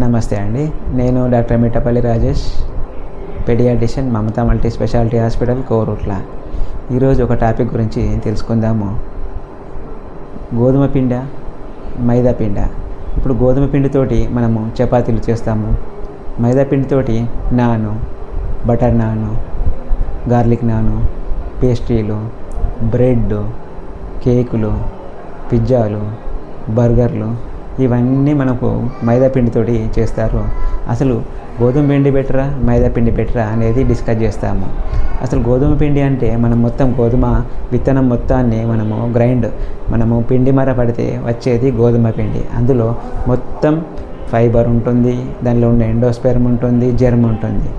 నమస్తే అండి. నేను doctor Mittapalli Rajesh, paediatrician, Mamata multi speciality hospital, Korutla. ఈరోజు ఒక టాపిక్ గురించి తెలుసుకుందాము. గోధుమ పిండ, మైదా పిండ. ఇప్పుడు గోధుమ పిండితోటి మనము చపాతీలు చేస్తాము. మైదా పిండితోటి నాను, బటర్ నాను, గార్లిక్ నాను, పేస్ట్రీలు, బ్రెడ్, కేకులు, పిజ్జాలు, బర్గర్లు, ఇవన్నీ మనకు మైదా పిండితోటి చేస్తారు. అసలు గోధుమ పిండి బెటరా, మైదా పిండి బెటరా అనేది డిస్కస్ చేస్తాము. అసలు గోధుమ పిండి అంటే మనం మొత్తం గోధుమ విత్తనం మొత్తాన్ని మనము పిండి మర పడితే వచ్చేది గోధుమ పిండి. అందులో మొత్తం ఫైబర్ ఉంటుంది, దానిలో ఉన్న ఎండోస్పెర్మ్ ఉంటుంది, జెర్మ్ ఉంటుంది.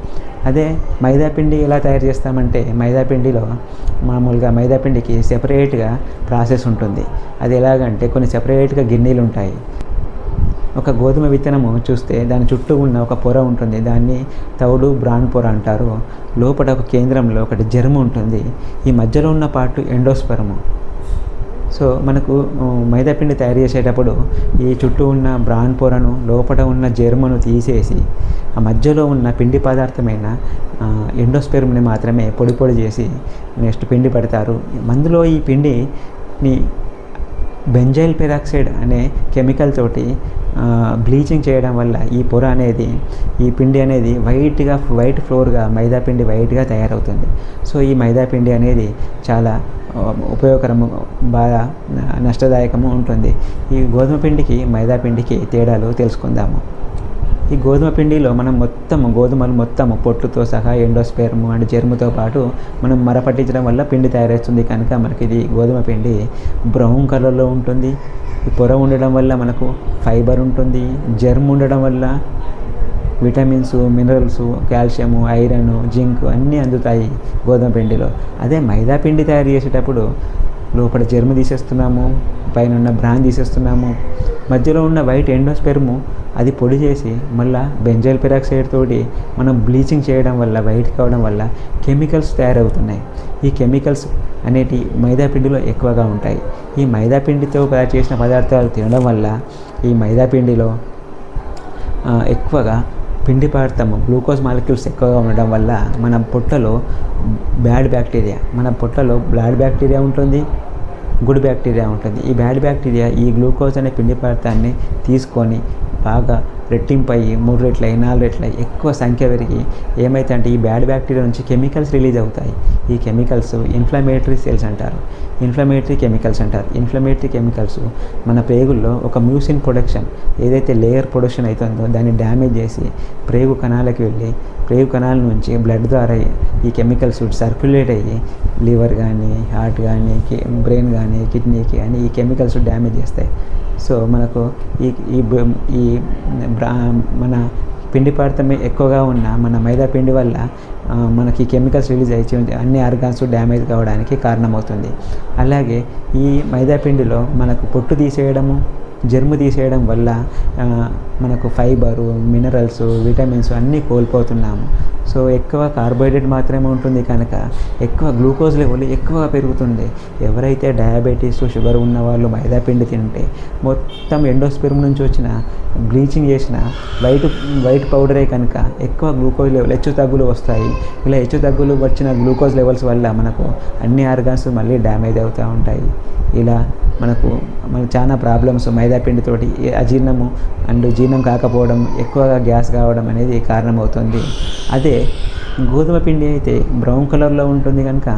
అదే మైదా పిండి ఎలా తయారు చేస్తామంటే, మైదా పిండికి సెపరేట్గా ప్రాసెస్ ఉంటుంది. అది ఎలాగంటే కొన్ని సెపరేట్గా గిన్నెలు ఉంటాయి. ఒక గోధుమ విత్తనము చూస్తే దాని చుట్టూ ఉన్న ఒక పొర ఉంటుంది, దాన్ని తౌడు బ్రాన్ పొర అంటారు. లోపల ఒక కేంద్రంలో ఒకటి జెర్మ్ ఉంటుంది. ఈ మధ్యలో ఉన్న పార్ట్ ఎండోస్పెర్మ్. సో మనకు మైదా పిండి తయారు చేసేటప్పుడు ఈ చుట్టూ ఉన్న బ్రాన్ పొరను, లోపల ఉన్న జెర్మ్ను తీసేసి ఆ మధ్యలో ఉన్న పిండి పదార్థమైన ఎండోస్పెర్మ్ని మాత్రమే పొడి చేసి నెక్స్ట్ పిండి పెడతారు. అందులో ఈ పిండిని బెంజైల్ పెరాక్సైడ్ అనే కెమికల్ తోటి బ్లీచింగ్ చేయడం వల్ల ఈ పిండి అనేది వైట్ ఫ్లోర్గా మైదా పిండి వైట్గా తయారవుతుంది. సో ఈ మైదా పిండి అనేది చాలా ఉపయోగకరము, బాగా నష్టదాయకము ఉంటుంది. ఈ గోధుమ పిండికి మైదా పిండికి తేడాలు తెలుసుకుందాము. ఈ గోధుమ పిండిలో మనం గోధుమలు మొత్తము పొట్టుతో సహా ఎండోస్పెర్మ్ అండ్ జెర్మ్తో పాటు మనం మరపట్టించడం వల్ల పిండి తయారవుతుంది. కనుక మనకి ఇది గోధుమ పిండి బ్రౌన్ కలర్లో ఉంటుంది. ఈ పొర ఉండడం వల్ల మనకు ఫైబర్ ఉంటుంది, జెర్మ్ ఉండడం వల్ల vitamins, minerals, calcium, iron, zinc అన్నీ అందుతాయి గోధుమ పిండిలో. అదే మైదా పిండి తయారు చేసేటప్పుడు లోపల జెర్మ్ తీసేస్తున్నాము, పైన ఉన్న బ్రాన్ తీసేస్తున్నాము, మధ్యలో ఉన్న వైట్ ఎండోస్పెర్మ్ అది పొడి చేసి మళ్ళీ బెంజైల్ పెరాక్సైడ్ తోటి మనం బ్లీచింగ్ చేయడం వల్ల, వైట్ కావడం వల్ల కెమికల్స్ తయారవుతున్నాయి. ఈ కెమికల్స్ అనేటి మైదా పిండిలో ఎక్కువగా ఉంటాయి. ఈ మైదా పిండితో తయారు చేసిన పదార్థాలు తినడం వల్ల ఈ మైదా పిండిలో ఎక్కువగా పిండి పదార్థము గ్లూకోజ్ మాలిక్యూల్స్ ఎక్కువగా ఉండడం వల్ల మన పొట్టలో బ్యాడ్ బ్యాక్టీరియా ఉంటుంది, గుడ్ బ్యాక్టీరియా ఉంటుంది. ఈ బ్యాడ్ బ్యాక్టీరియా ఈ గ్లూకోజ్ అనే పిండి పదార్థాన్ని తీసుకొని బాగా రెట్టింపయ్యి 3 రెట్ల 4 రెట్ల ఎక్కువ సంఖ్య పెరిగి ఏమైతే ఈ బ్యాడ్ బ్యాక్టీరియా నుంచి కెమికల్స్ రిలీజ్ అవుతాయి. ఈ కెమికల్స్ ఇన్ఫ్లమేటరీ కెమికల్స్ మన ప్రేగుల్లో ఒక మ్యూసిన్ ప్రొడక్షన్, ఏదైతే లేయర్ ప్రొడక్షన్ అవుతుందో దాన్ని డ్యామేజ్ చేసి ప్రేగు కణాలకు వెళ్ళి ప్రేగు కణాల నుంచి బ్లడ్ ద్వారా ఈ కెమికల్స్ సర్క్యులేట్ అయ్యి లివర్ కానీ, హార్ట్ కానీ, బ్రెయిన్ కానీ, కిడ్నీకి కానీ ఈ కెమికల్స్ డ్యామేజ్ చేస్తాయి. సో మనకు మన పిండి పదార్థమే ఎక్కువగా ఉన్న మన మైదా పిండి వల్ల మనకి కెమికల్స్ రిలీజ్ అయ్యి అన్ని ఆర్గాన్స్ డ్యామేజ్ కావడానికి కారణమవుతుంది. అలాగే ఈ మైదా పిండిలో మనకు పొట్టు తీసేయడము, జెర్మ్ తీసేయడం వల్ల మనకు ఫైబరు, మినరల్స్, విటమిన్స్ అన్నీ కోల్పోతున్నాము. సో ఎక్కువ కార్బోహైడ్రేట్ మాత్రమే ఉంటుంది కనుక ఎక్కువ గ్లూకోజ్ లెవెల్ ఎక్కువగా పెరుగుతుంది. ఎవరైతే డయాబెటీస్, షుగర్ ఉన్న వాళ్ళు మైదా పిండి తింటే మొత్తం ఎండోస్పెర్మ్ నుంచి వచ్చిన బ్లీచింగ్ చేసిన వైట్ పౌడరే కనుక ఎక్కువ గ్లూకోజ్ లెవెల్ హెచ్చుతగ్గులు వస్తాయి. ఇలా హెచ్చుతగ్గులు వచ్చిన గ్లూకోజ్ లెవెల్స్ వల్ల మనకు అన్ని ఆర్గాన్స్ మళ్ళీ డ్యామేజ్ అవుతూ ఉంటాయి. ఇలా మనకు చాలా ప్రాబ్లమ్స్ మైదా పిండితోటి అజీర్ణము అండ్ జీర్ణం కాకపోవడం, ఎక్కువగా గ్యాస్ కావడం అనేది కారణమవుతుంది. అదే గోధుమ పిండి అయితే బ్రౌన్ కలర్లో ఉంటుంది కనుక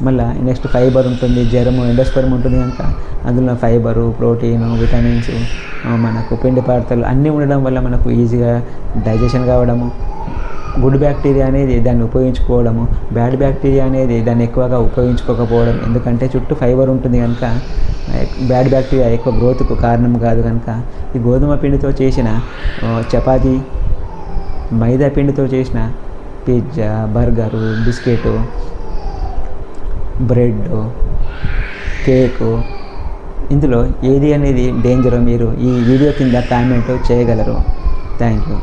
మళ్ళీ నెక్స్ట్ ఫైబర్ ఉంటుంది, జెర్మ్, ఎండోస్పెర్మ్ ఉంటుంది కనుక అందులో ఫైబరు, ప్రోటీను, విటమిన్స్, మనకు పిండి పదార్థాలు అన్నీ ఉండడం వల్ల మనకు ఈజీగా డైజెషన్ కావడము, గుడ్ బ్యాక్టీరియా అనేది దాన్ని ఉపయోగించుకోవడము, బ్యాడ్ బ్యాక్టీరియా అనేది దాన్ని ఎక్కువగా ఉపయోగించుకోకపోవడం. ఎందుకంటే చుట్టూ ఫైబర్ ఉంటుంది కనుక బ్యాడ్ బ్యాక్టీరియా ఎక్కువ గ్రోత్కు కారణం కాదు కనుక ఈ గోధుమ పిండితో చేసిన చపాతీ, మైదా పిండితో చేసిన pizza, burger, biscuit, bread, cake, ఇందులో ఏది అనేది డేంజరో మీరు ఈ వీడియో కింద కామెంట్ చేయగలరు. Thank you.